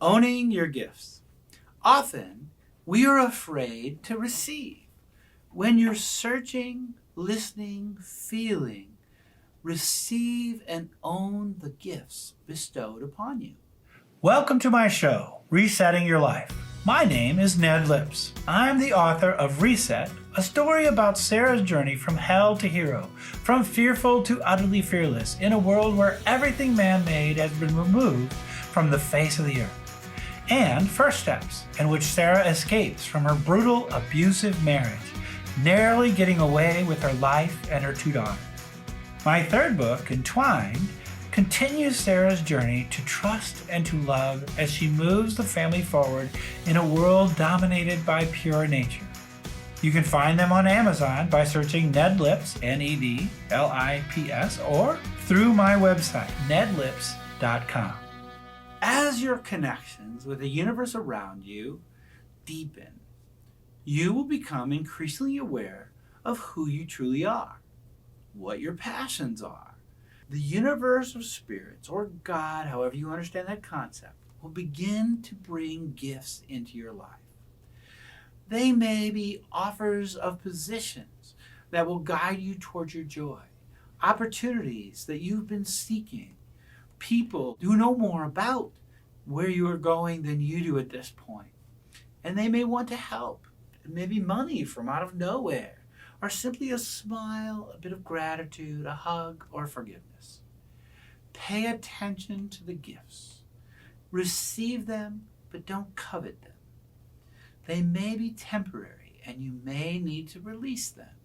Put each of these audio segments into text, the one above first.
Owning your gifts. Often, we are afraid to receive. When you're searching, listening, feeling, receive and own the gifts bestowed upon you. Welcome to my show, Resetting Your Life. My name is Ned Lips. I'm the author of Reset, a story about Sarah's journey from hell to hero, from fearful to utterly fearless, in a world where everything man-made has been removed from the face of the earth. And First Steps, in which Sarah escapes from her brutal, abusive marriage, narrowly getting away with her life and her 2 daughters. My third book, Entwined, continues Sarah's journey to trust and to love as she moves the family forward in a world dominated by pure nature. You can find them on Amazon by searching Ned Lips, Nedlips, or through my website, nedlips.com. As your connections with the universe around you deepen, you will become increasingly aware of who you truly are, what your passions are. The universe of spirits, or God, however you understand that concept, will begin to bring gifts into your life. They may be offers of positions that will guide you towards your joy, opportunities that you've been seeking, people who know more about where you are going than you do at this point. And they may want to help. Maybe money from out of nowhere, or simply a smile, a bit of gratitude, a hug, or forgiveness. Pay attention to the gifts. Receive them, but don't covet them. They may be temporary, and you may need to release them.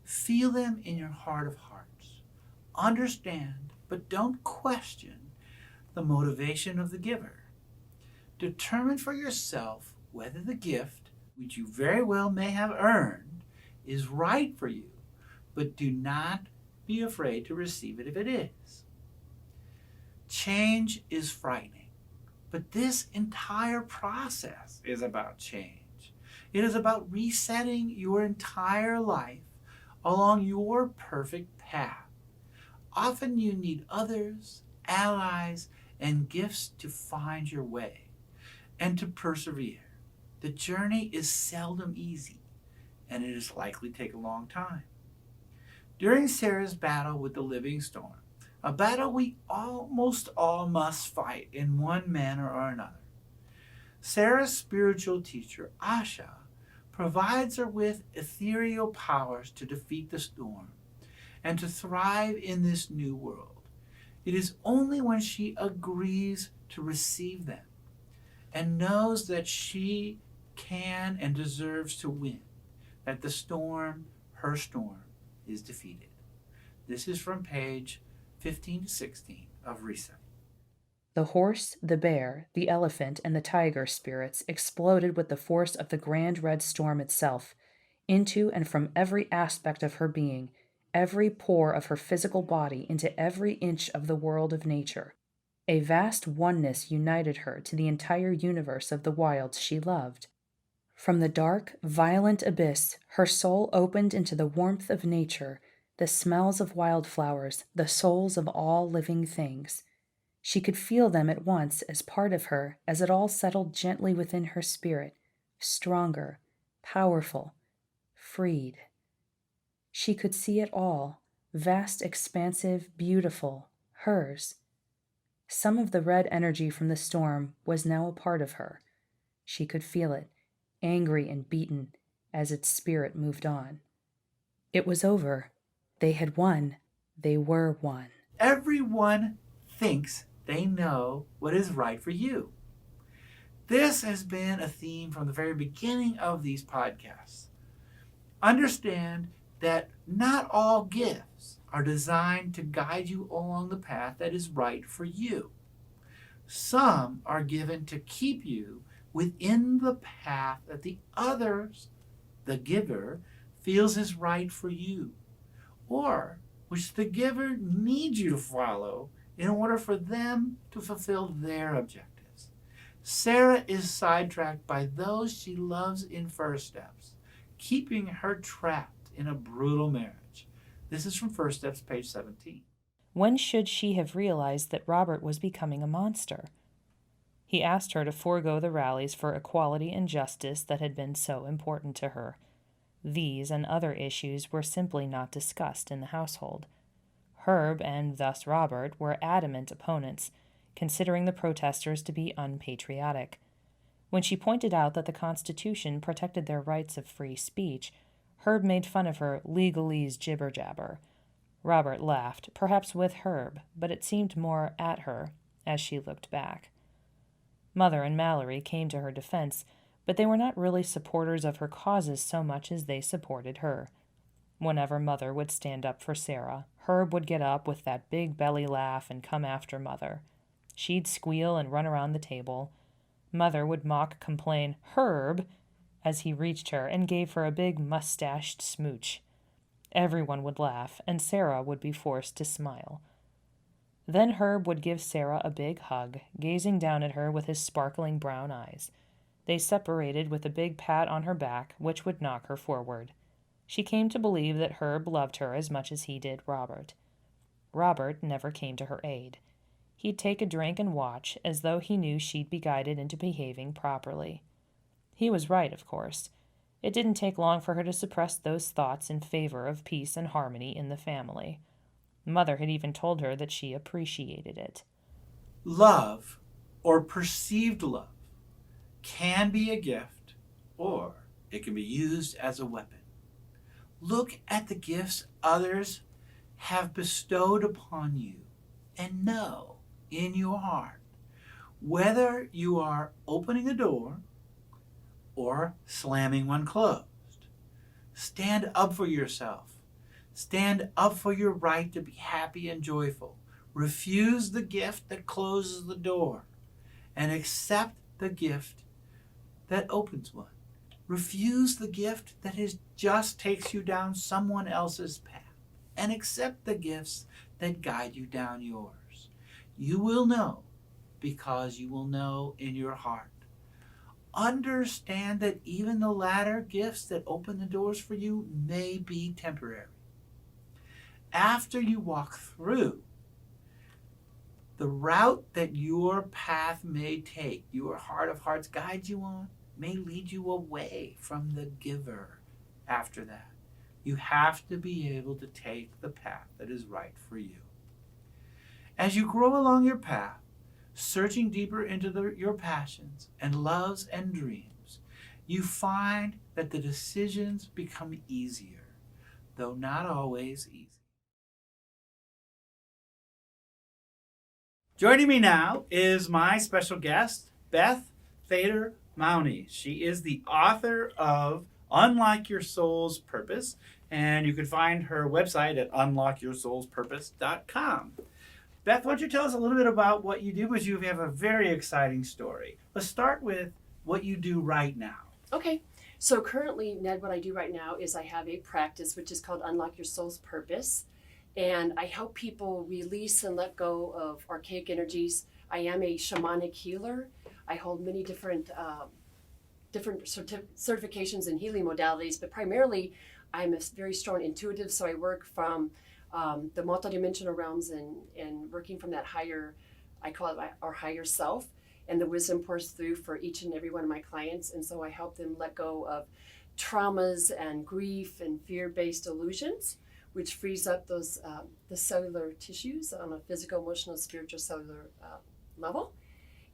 Feel them in your heart of hearts. Understand, but don't question the motivation of the giver. Determine for yourself whether the gift, which you very well may have earned, is right for you, but do not be afraid to receive it if it is. Change is frightening, but this entire process is about change. It is about resetting your entire life along your perfect path. Often you need others, allies, and gifts to find your way and to persevere. The journey is seldom easy, and it is likely to take a long time. During Sarah's battle with the living storm, a battle we almost all must fight in one manner or another, Sarah's spiritual teacher, Asha, provides her with ethereal powers to defeat the storm and to thrive in this new world. It is only when she agrees to receive them and knows that she can and deserves to win that the storm, her storm, is defeated. This is from page 15 to 16 of Reset. The horse, the bear, the elephant, and the tiger spirits exploded with the force of the grand red storm itself, into and from every aspect of her being, every pore of her physical body, into every inch of the world of nature. A vast oneness united her to the entire universe of the wilds she loved. From the dark, violent abyss, her soul opened into the warmth of nature, the smells of wildflowers, the souls of all living things. She could feel them at once as part of her as it all settled gently within her spirit, stronger, powerful, freed. She could see it all, vast, expansive, beautiful, hers. Some of the red energy from the storm was now a part of her. She could feel it, angry and beaten, as its spirit moved on. It was over. They had won. They were one. Everyone thinks they know what is right for you. This has been a theme from the very beginning of these podcasts. Understand that not all gifts are designed to guide you along the path that is right for you. Some are given to keep you within the path that the others, the giver, feels is right for you, or which the giver needs you to follow in order for them to fulfill their objectives. Sarah is sidetracked by those she loves in First Steps, keeping her trapped in a brutal marriage. This is from First Steps, page 17. When should she have realized that Robert was becoming a monster? He asked her to forego the rallies for equality and justice that had been so important to her. These and other issues were simply not discussed in the household. Herb, and thus Robert, were adamant opponents, considering the protesters to be unpatriotic. When she pointed out that the Constitution protected their rights of free speech, Herb made fun of her legalese jibber-jabber. Robert laughed, perhaps with Herb, but it seemed more at her as she looked back. Mother and Mallory came to her defense, but they were not really supporters of her causes so much as they supported her. Whenever Mother would stand up for Sarah, Herb would get up with that big belly laugh and come after Mother. She'd squeal and run around the table. Mother would complain, "Herb," as he reached her and gave her a big mustached smooch. Everyone would laugh, and Sarah would be forced to smile. Then Herb would give Sarah a big hug, gazing down at her with his sparkling brown eyes. They separated with a big pat on her back, which would knock her forward. She came to believe that Herb loved her as much as he did Robert. Robert never came to her aid. He'd take a drink and watch, as though he knew she'd be guided into behaving properly. He was right, of course. It didn't take long for her to suppress those thoughts in favor of peace and harmony in the family. Mother had even told her that she appreciated it. Love, or perceived love, can be a gift, or it can be used as a weapon. Look at the gifts others have bestowed upon you and know in your heart whether you are opening a door or slamming one closed. Stand up for yourself. Stand up for your right to be happy and joyful. Refuse the gift that closes the door and accept the gift that opens one. Refuse the gift that just takes you down someone else's path and accept the gifts that guide you down yours. You will know because you will know in your heart. Understand that even the latter gifts that open the doors for you may be temporary. After you walk through, the route that your path may take, your heart of hearts guides you on, may lead you away from the giver after that. You have to be able to take the path that is right for you. As you grow along your path, searching deeper into your passions and loves and dreams, you find that the decisions become easier, though not always easy. Joining me now is my special guest, Beth Thater Maune. She is the author of Unlock Your Soul's Purpose, and you can find her website at unlockyoursoulspurpose.com. Beth, why don't you tell us a little bit about what you do, because you have a very exciting story. Let's start with what you do right now. Okay. So currently, Ned, what I do right now is I have a practice which is called Unlock Your Soul's Purpose. And I help people release and let go of archaic energies. I am a shamanic healer. I hold many different certifications in healing modalities, but primarily I'm a very strong intuitive. So I work from the multidimensional realms and working from that higher, I call it our higher self, and the wisdom pours through for each and every one of my clients. And so I help them let go of traumas and grief and fear-based illusions, which frees up those the cellular tissues on a physical, emotional, spiritual, cellular level,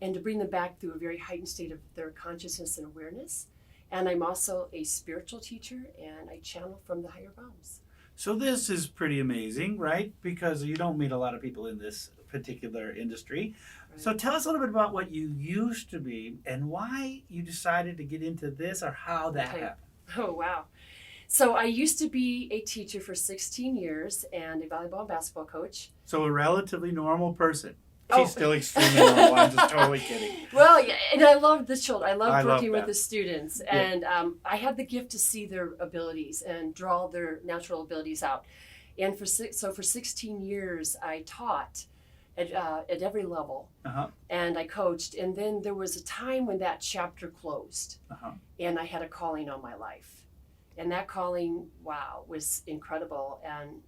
and to bring them back through a very heightened state of their consciousness and awareness. And I'm also a spiritual teacher, and I channel from the higher realms. So this is pretty amazing, right? Because you don't meet a lot of people in this particular industry. Right. So tell us a little bit about what you used to be and why you decided to get into this, or how that happened. Oh, wow. So I used to be a teacher for 16 years and a volleyball and basketball coach. So a relatively normal person. She's still extremely normal. I'm just totally kidding. Well, yeah, and I love the children. I love working with the students. Yeah. And I had the gift to see their abilities and draw their natural abilities out. And for 16 years, I taught at every level. Uh-huh. And I coached. And then there was a time when that chapter closed. Uh-huh. And I had a calling on my life. And that calling, wow, was incredible. And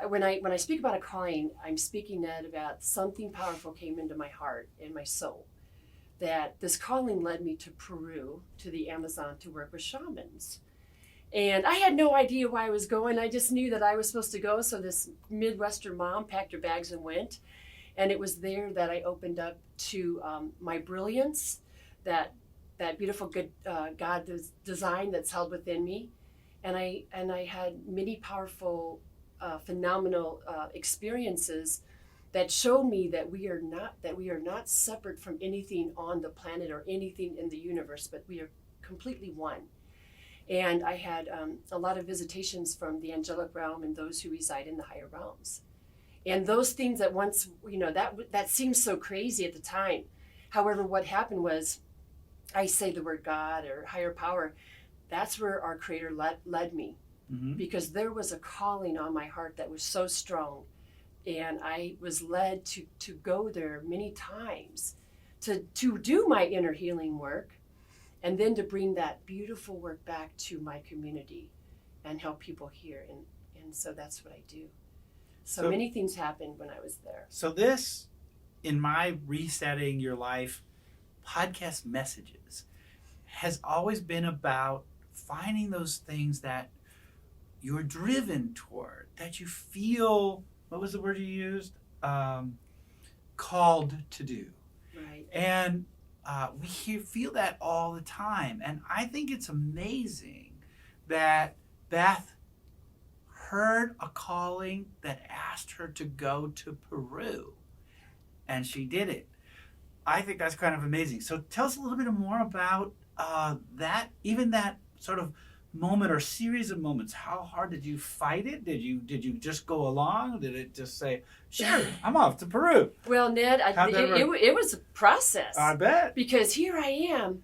when I speak about a calling, I'm speaking, Ned, about something powerful came into my heart and my soul that this calling led me to Peru, to the Amazon, to work with shamans. And I had no idea why I was going. I just knew that I was supposed to go. So this Midwestern mom packed her bags and went. And it was there that I opened up to my brilliance, that beautiful good God design that's held within me. And I had many powerful, phenomenal experiences that showed me that we are not separate from anything on the planet or anything in the universe, but we are completely one. And I had a lot of visitations from the angelic realm and those who reside in the higher realms. And those things that once, that seemed so crazy at the time. However, what happened was, I say the word God or higher power, that's where our Creator led me. Mm-hmm. Because there was a calling on my heart that was so strong. And I was led to go there many times to do my inner healing work, and then to bring that beautiful work back to my community and help people here. And so that's what I do. So many things happened when I was there. So this, in my Resetting Your Life podcast messages, has always been about finding those things that you're driven toward, that you feel, what was the word you used? Called to do. Right. And we feel that all the time. And I think it's amazing that Beth heard a calling that asked her to go to Peru. And she did it. I think that's kind of amazing. So tell us a little bit more about that sort of moment or series of moments. How hard did you fight it? Did you just go along? Did it just say, sure, I'm off to Peru? Well, Ned, it was a process. I bet. Because here I am.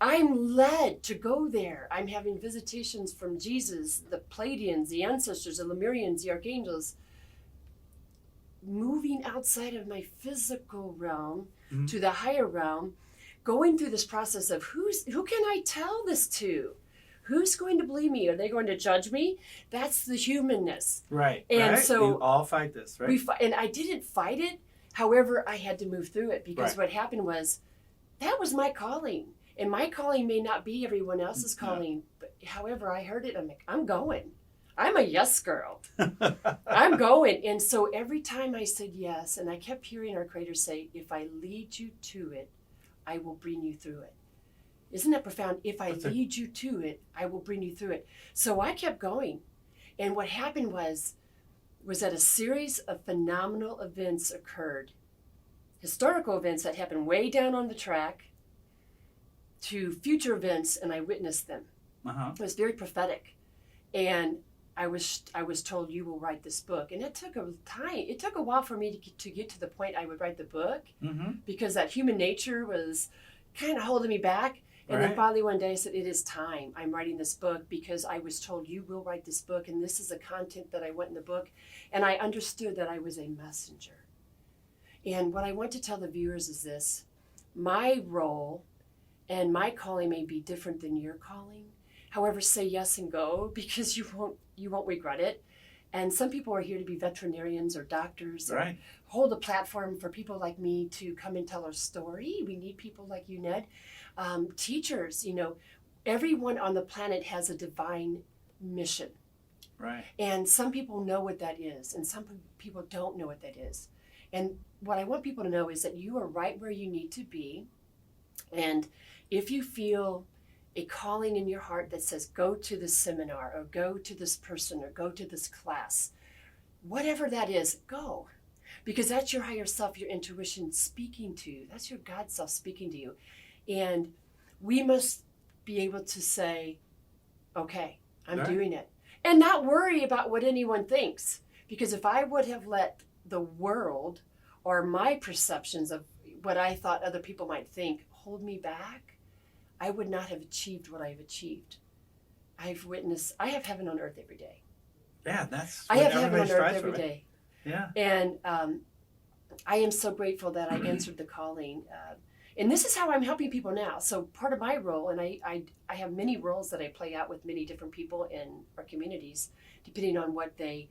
I'm led to go there. I'm having visitations from Jesus, the Pleiadians, the ancestors, the Lemurians, the archangels, moving outside of my physical realm to the higher realm, going through this process of who can I tell this to? Who's going to believe me? Are they going to judge me? That's the humanness. Right. And right? so we all fight this, right? And I didn't fight it. However, I had to move through it because Right. what happened was that was my calling. And my calling may not be everyone else's calling. But however, I heard it. I'm like, I'm going. I'm a yes girl. I'm going. And so every time I said yes, and I kept hearing our Creator say, if I lead you to it, I will bring you through it. Isn't that profound? If I lead you to it, I will bring you through it. So I kept going. And what happened was that a series of phenomenal events occurred. Historical events that happened way down on the track to future events, and I witnessed them. Uh-huh. It was very prophetic. And I was told, you will write this book. And it took a time. It took a while for me to get to the point I would write the book because that human nature was kind of holding me back. And then finally one day I said, it is time. I'm writing this book because I was told you will write this book. And this is the content that I want in the book. And I understood that I was a messenger. And what I want to tell the viewers is this. My role and my calling may be different than your calling. However, say yes and go because you won't regret it. And some people are here to be veterinarians or doctors. Right. And hold a platform for people like me to come and tell our story. We need people like you, Ned. Teachers, everyone on the planet has a divine mission. Right. And some people know what that is, and some people don't know what that is. And what I want people to know is that you are right where you need to be. And if you feel a calling in your heart that says, go to this seminar, or go to this person, or go to this class, whatever that is, go. Because that's your higher self, your intuition speaking to you. That's your God self speaking to you. And we must be able to say, okay, I'm doing it. And not worry about what anyone thinks. Because if I would have let the world or my perceptions of what I thought other people might think hold me back, I would not have achieved what I've achieved. I have heaven on earth every day. Yeah, that's I what have heaven on everybody earth strives every for, day. Yeah. And I am so grateful that I answered the calling. And this is how I'm helping people now. So part of my role, and I have many roles that I play out with many different people in our communities, depending on what they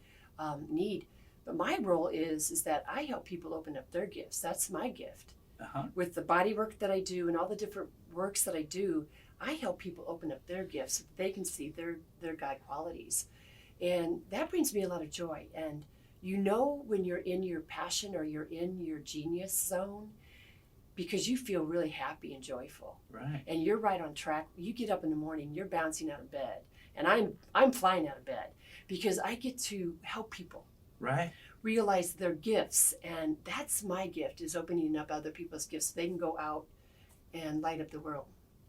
need. But my role is that I help people open up their gifts. That's my gift. With the body work that I do and all the different works that I do, I help people open up their gifts so that they can see their God qualities. And that brings me a lot of joy. And you know when you're in your passion or you're in your genius zone because you feel really happy and joyful. Right. And you're right on track. You get up in the morning, you're bouncing out of bed. And I'm flying out of bed because I get to help people. Right. Realize their gifts, and that's my gift, is opening up other people's gifts so they can go out and light up the world.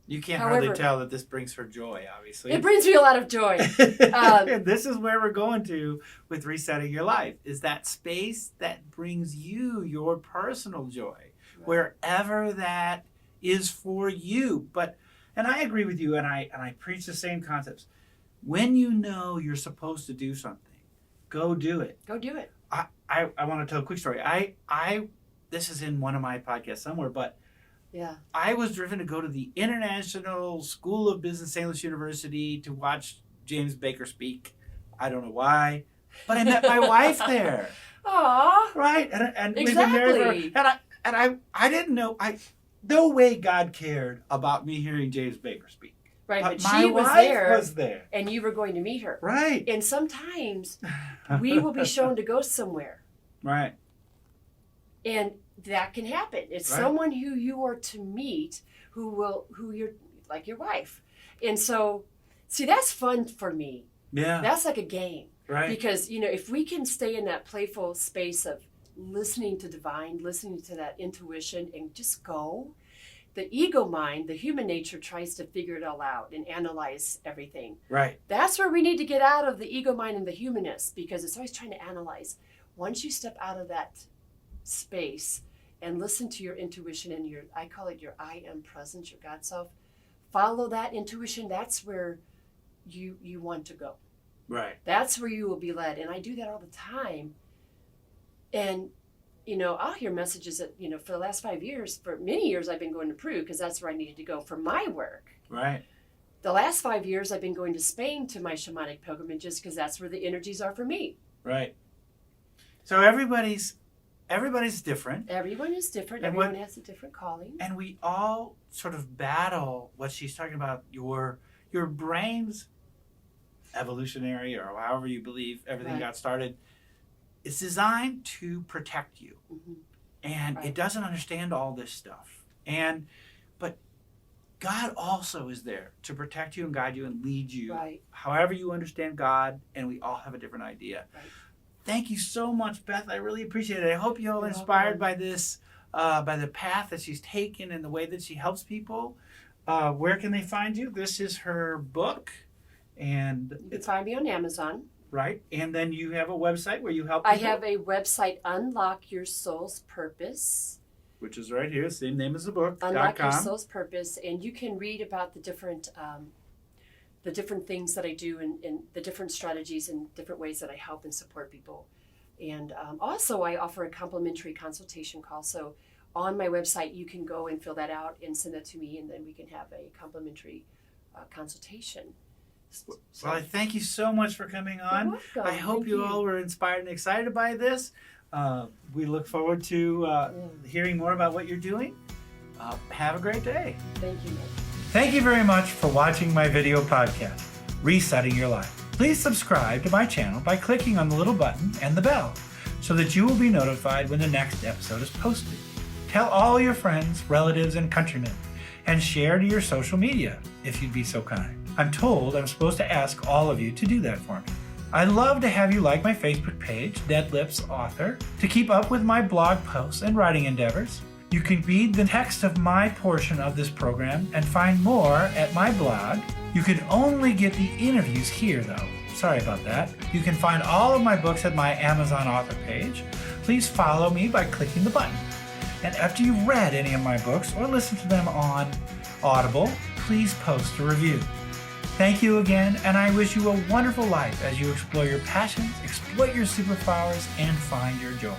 You can't hardly tell that this brings her joy, obviously. It brings me a lot of joy. This is where we're going to with resetting your life, is that space that brings you your personal joy, wherever that is for you. And I agree with you, and I preach the same concepts. When you know you're supposed to do something, go do it. Go do it. I want to tell a quick story. This is in one of my podcasts somewhere, but yeah, I was driven to go to the International School of Business, St. Louis University, to watch James Baker speak. I don't know why, but I met my wife there. Aww. Right, and exactly. We've been married I didn't know. No way God cared about me hearing James Baker speak. Right, but she my wife was there. And you were going to meet her. Right. And sometimes we will be shown to go somewhere. Right. And that can happen. It's someone who you are to meet who you're like your wife. And so, see, that's fun for me. Yeah. That's like a game. Right. Because, if we can stay in that playful space of listening to divine, listening to that intuition and just go, the ego mind, the human nature, tries to figure it all out and analyze everything. Right. That's where we need to get out of the ego mind and the humanist, because it's always trying to analyze. Once you step out of that space and listen to your intuition and I call it your I am presence, your God self, follow that intuition. That's where you want to go. Right. That's where you will be led. And I do that all the time. And I'll hear messages that, for the last 5 years, for many years, I've been going to Peru because that's where I needed to go for my work. Right. The last 5 years, I've been going to Spain to my shamanic pilgrimages because that's where the energies are for me. Right. So everybody's different. Everyone is different. And everyone has a different calling. And we all sort of battle what she's talking about, your brain's evolutionary, or however you believe everything got started. It's designed to protect you. Mm-hmm. And it doesn't understand all this stuff. But God also is there to protect you and guide you and lead you. Right. However you understand God, and we all have a different idea. Right. Thank you so much, Beth. I really appreciate it. I hope you're all inspired by this, by the path that she's taken and the way that she helps people. Where can they find you? This is her book. And you can find me on Amazon. Right. And then you have a website where you help people. I have a website, Unlock Your Soul's Purpose. Which is right here, same name as the book. Unlock Your Soul's Purpose. And you can read about the different things that I do and the different strategies and different ways that I help and support people. And also I offer a complimentary consultation call. So on my website, you can go and fill that out and send that to me, and then we can have a complimentary consultation. Well, I thank you so much for coming on. You're welcome. I hope you all were inspired and excited by this. We look forward to hearing more about what you're doing. Have a great day. Thank you, Ned. Thank you very much for watching my video podcast, Resetting Your Life. Please subscribe to my channel by clicking on the little button and the bell so that you will be notified when the next episode is posted. Tell all your friends, relatives, and countrymen, and share to your social media if you'd be so kind. I'm told I'm supposed to ask all of you to do that for me. I'd love to have you like my Facebook page, Ned Lips Author, to keep up with my blog posts and writing endeavors. You can read the text of my portion of this program and find more at my blog. You can only get the interviews here, though. Sorry about that. You can find all of my books at my Amazon author page. Please follow me by clicking the button. And after you've read any of my books or listened to them on Audible, please post a review. Thank you again, and I wish you a wonderful life as you explore your passions, exploit your superpowers, and find your joy.